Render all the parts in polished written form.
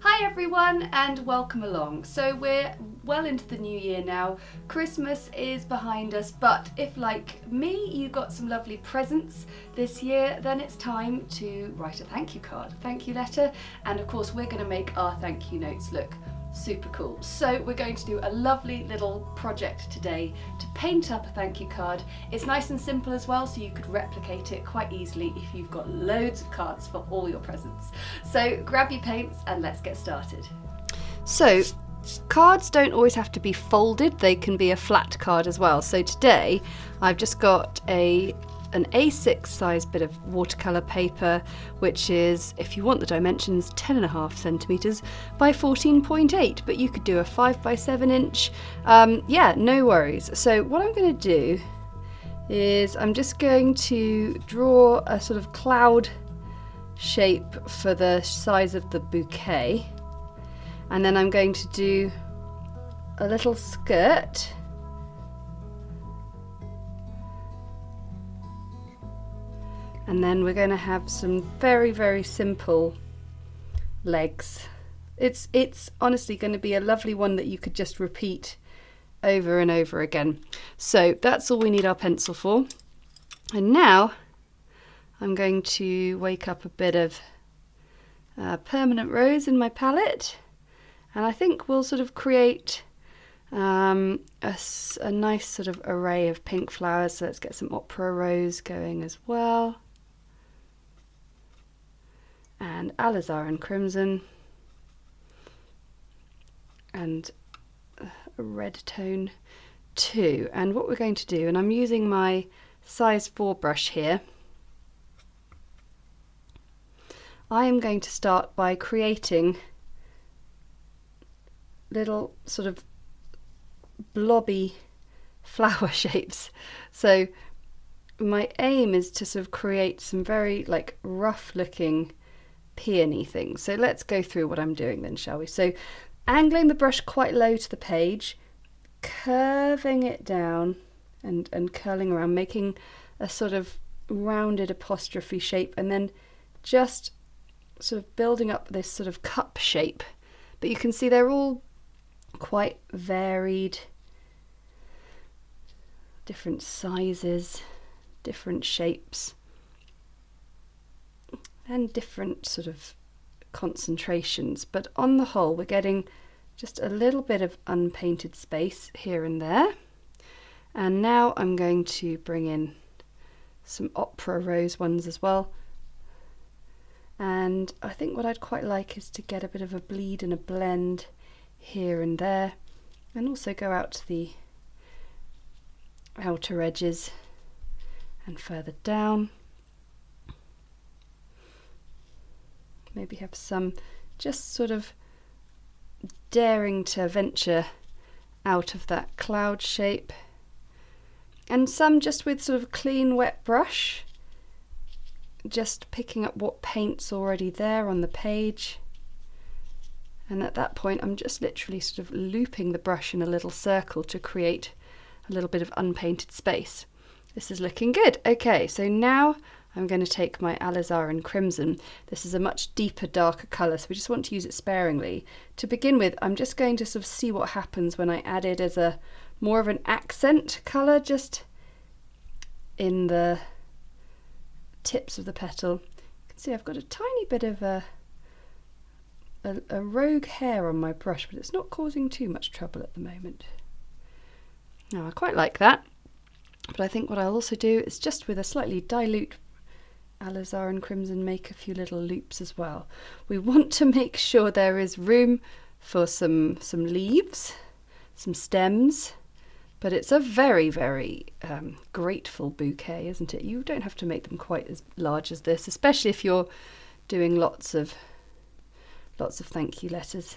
Hi everyone and welcome along. So we're well into the new year now. Christmas is behind us, but if like me you got some lovely presents this year, then it's time to write a thank you card, thank you letter, and of course we're going to make our thank you notes look super cool. So we're going to do a lovely little project today to paint up a thank you card. It's nice and simple as well, so you could replicate it quite easily if you've got loads of cards for all your presents. So grab your paints and let's get started. So cards don't always have to be folded, they can be a flat card as well. So today I've just got an A6 size bit of watercolour paper, which is, if you want the dimensions, 10.5 centimetres by 14.8, but you could do a 5 by 7 inch. Yeah, no worries. So what I'm going to do is I'm just going to draw a sort of cloud shape for the size of the bouquet, and then I'm going to do a little skirt. And then we're going to have some very, very simple legs. It's honestly going to be a lovely one that you could just repeat over and over again. So that's all we need our pencil for. And now I'm going to wake up a bit of permanent rose in my palette. And I think we'll sort of create a nice sort of array of pink flowers. So let's get some opera rose going as well. And Alizarin Crimson, and a red tone too. And what we're going to do, and I'm using my size 4 brush here, I am going to start by creating little sort of blobby flower shapes. So my aim is to sort of create some very like rough looking peony things. So let's go through what I'm doing then, shall we? So angling the brush quite low to the page, curving it down and curling around, making a sort of rounded apostrophe shape, and then just sort of building up this sort of cup shape. But you can see they're all quite varied, different sizes, different shapes, and different sort of concentrations, but on the whole we're getting just a little bit of unpainted space here and there. And now I'm going to bring in some opera rose ones as well, and I think what I'd quite like is to get a bit of a bleed and a blend here and there, and also go out to the outer edges and further down. Maybe have some just sort of daring to venture out of that cloud shape, and some just with sort of clean wet brush, just picking up what paint's already there on the page. And at that point I'm just literally sort of looping the brush in a little circle to create a little bit of unpainted space. This is looking good. Okay, so now I'm going to take my Alizarin Crimson. This is a much deeper, darker colour, so we just want to use it sparingly. To begin with, I'm just going to sort of see what happens when I add it as a more of an accent colour just in the tips of the petal. You can see I've got a tiny bit of a rogue hair on my brush, but it's not causing too much trouble at the moment. Now I quite like that, but I think what I'll also do is just with a slightly dilute Alizarin Crimson make a few little loops as well. We want to make sure there is room for some leaves, some stems, but it's a very, very grateful bouquet, isn't it? You don't have to make them quite as large as this, especially if you're doing lots of thank you letters.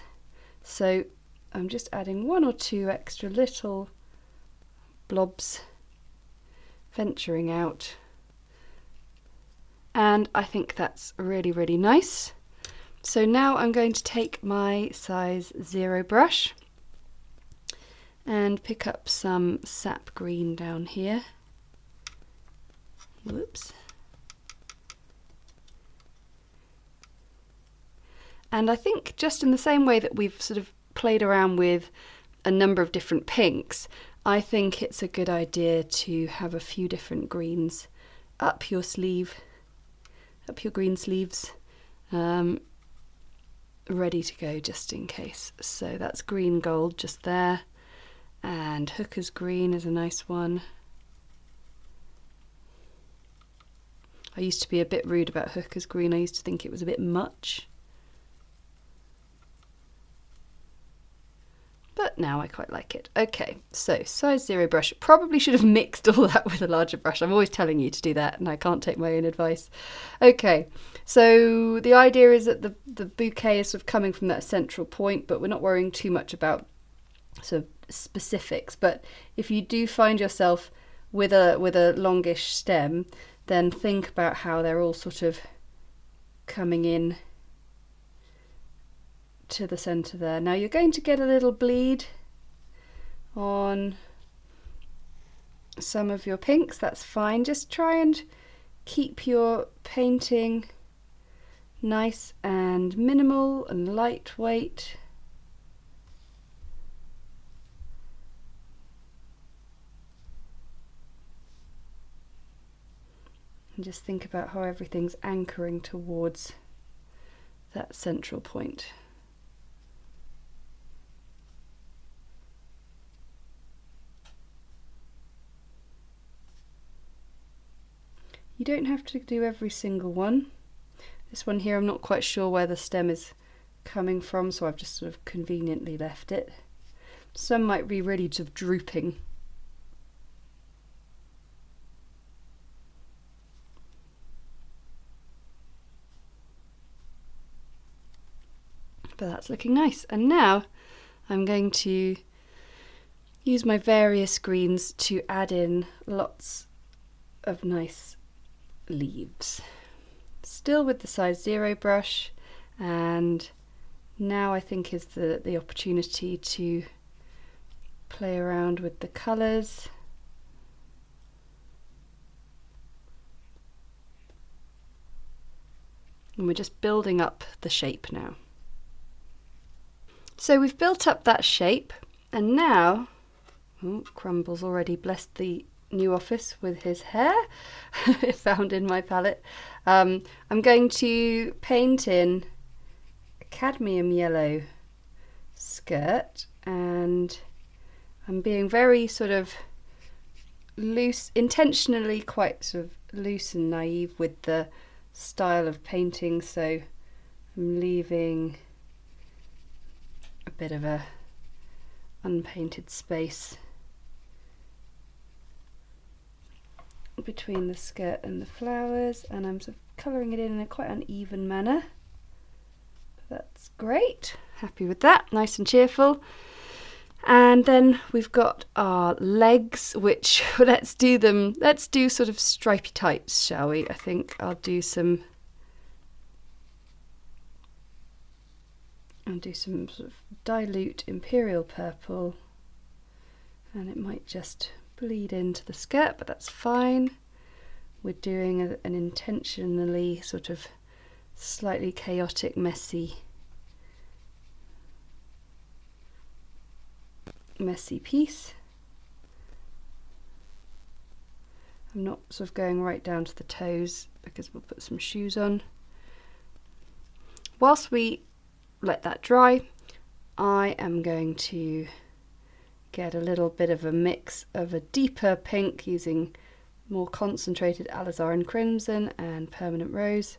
So I'm just adding 1 or 2 extra little blobs, venturing out. And I think that's really, really nice. So now I'm going to take my size 0 brush and pick up some sap green down here. Whoops. And I think just in the same way that we've sort of played around with a number of different pinks, I think it's a good idea to have a few different greens up your sleeve, up your green sleeves, ready to go just in case. So that's green gold just there, and hooker's green is a nice one. I used to be a bit rude about hooker's green. I used to think it was a bit much, but now I quite like it. Okay, so size 0 brush. Probably should have mixed all that with a larger brush. I'm always telling you to do that and I can't take my own advice. Okay, so the idea is that the bouquet is sort of coming from that central point, but we're not worrying too much about sort of specifics. But if you do find yourself with a longish stem, then think about how they're all sort of coming in to the centre there. Now you're going to get a little bleed on some of your pinks, that's fine. Just try and keep your painting nice and minimal and lightweight. And just think about how everything's anchoring towards that central point. You don't have to do every single one. This one here, I'm not quite sure where the stem is coming from, so I've just sort of conveniently left it. Some might be really sort of drooping. But that's looking nice. And now I'm going to use my various greens to add in lots of nice leaves. Still with the size 0 brush, and now I think is the opportunity to play around with the colours. And we're just building up the shape now. So we've built up that shape, and now, Crumble's already blessed the new office with his hair found in my palette. I'm going to paint in a cadmium yellow skirt, and I'm being very sort of loose, intentionally quite sort of loose and naive with the style of painting, so I'm leaving a bit of a unpainted space between the skirt and the flowers, and I'm sort of colouring it in a quite uneven manner. That's great, happy with that, nice and cheerful. And then we've got our legs, which let's do sort of stripy tights, shall we? I think I'll do some sort of dilute Imperial Purple, and it might just bleed into the skirt, but that's fine. We're doing an intentionally sort of slightly chaotic, messy piece. I'm not sort of going right down to the toes because we'll put some shoes on. Whilst we let that dry, I am going to get a little bit of a mix of a deeper pink using more concentrated Alizarin Crimson and Permanent Rose,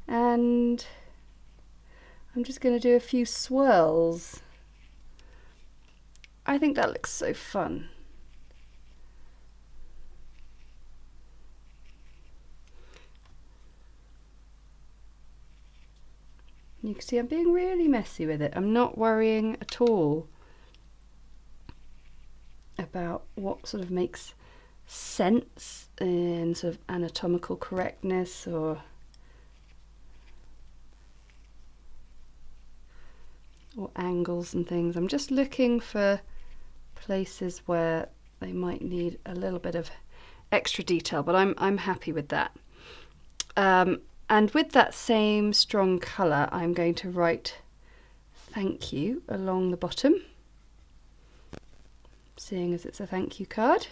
and I'm just going to do a few swirls. I think that looks so fun. You can see I'm being really messy with it. I'm not worrying at all about what sort of makes sense in sort of anatomical correctness or angles and things. I'm just looking for places where they might need a little bit of extra detail, but I'm happy with that. And with that same strong colour, I'm going to write thank you along the bottom, seeing as it's a thank you card.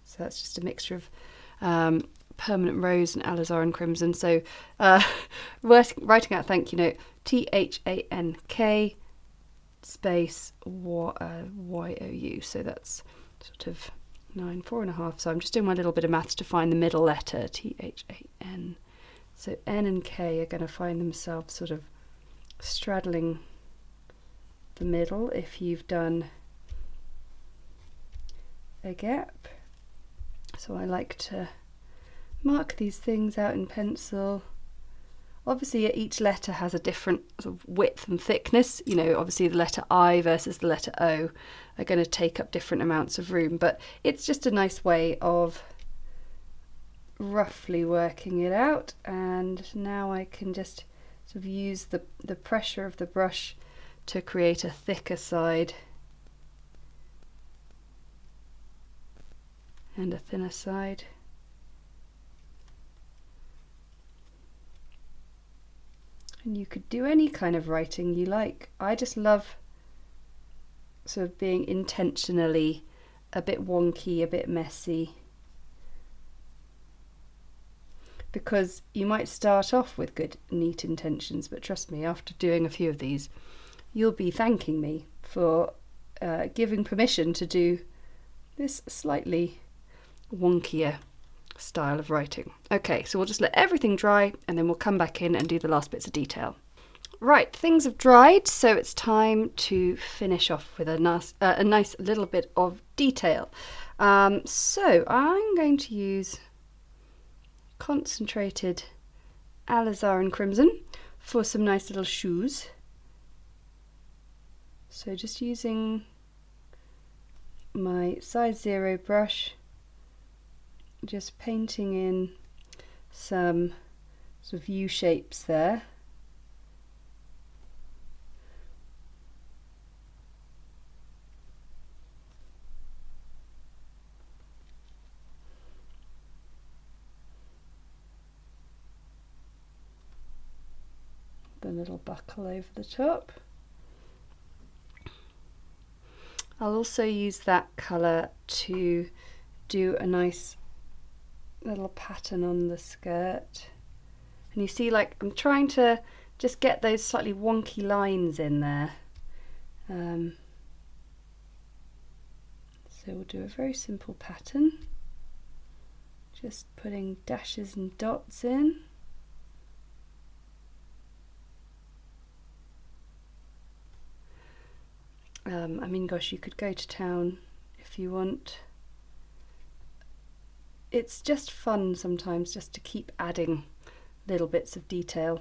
So that's just a mixture of Permanent Rose and Alizarin Crimson. So writing out thank you note, THANK space YOU. So that's sort of 9, 4.5. So I'm just doing my little bit of maths to find the middle letter, THAN. So N and K are going to find themselves sort of straddling the middle if you've done a gap. So I like to mark these things out in pencil. Obviously each letter has a different sort of width and thickness. You know, obviously the letter I versus the letter O are going to take up different amounts of room, but it's just a nice way of roughly working it out. And now I can just sort of use the pressure of the brush to create a thicker side and a thinner side. And you could do any kind of writing you like. I just love sort of being intentionally a bit wonky, a bit messy, because you might start off with good, neat intentions, but trust me, after doing a few of these, you'll be thanking me for giving permission to do this slightly wonkier style of writing. Okay, so we'll just let everything dry and then we'll come back in and do the last bits of detail. Right, things have dried, so it's time to finish off with a nice little bit of detail. So I'm going to use concentrated Alizarin Crimson for some nice little shoes. So just using my size 0 brush, just painting in some sort of U shapes there. The little buckle over the top. I'll also use that colour to do a nice little pattern on the skirt. And you see, like, I'm trying to just get those slightly wonky lines in there. So we'll do a very simple pattern, just putting dashes and dots in. I mean, gosh, you could go to town if you want. It's just fun sometimes just to keep adding little bits of detail.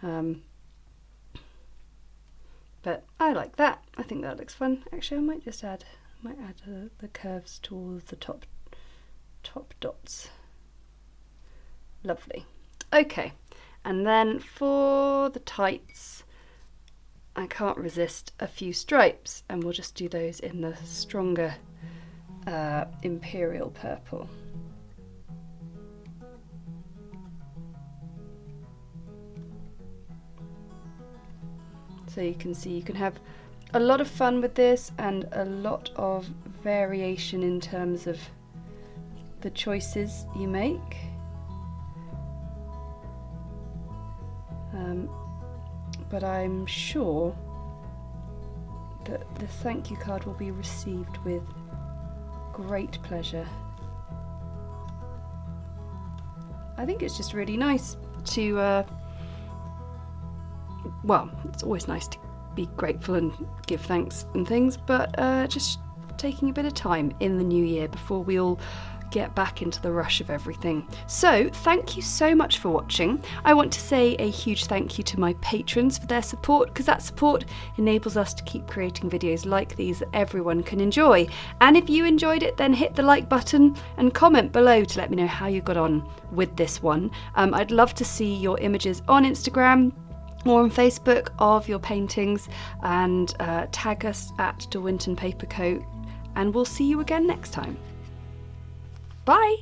But I like that. I think that looks fun. Actually, I might add the curves to all of the top dots. Lovely. Okay, and then for the tights, I can't resist a few stripes, and we'll just do those in the stronger Imperial Purple. So you can see you can have a lot of fun with this and a lot of variation in terms of the choices you make. But I'm sure that the thank you card will be received with great pleasure. I think it's just really nice to, well, it's always nice to be grateful and give thanks and things, but just taking a bit of time in the new year before we all get back into the rush of everything. So thank you so much for watching. I want to say a huge thank you to my patrons for their support, because that support enables us to keep creating videos like these that everyone can enjoy. And if you enjoyed it, then hit the like button and comment below to let me know how you got on with this one. I'd love to see your images on Instagram or on Facebook of your paintings, and tag us at the Winton Paper Co, and we'll see you again next time. Bye!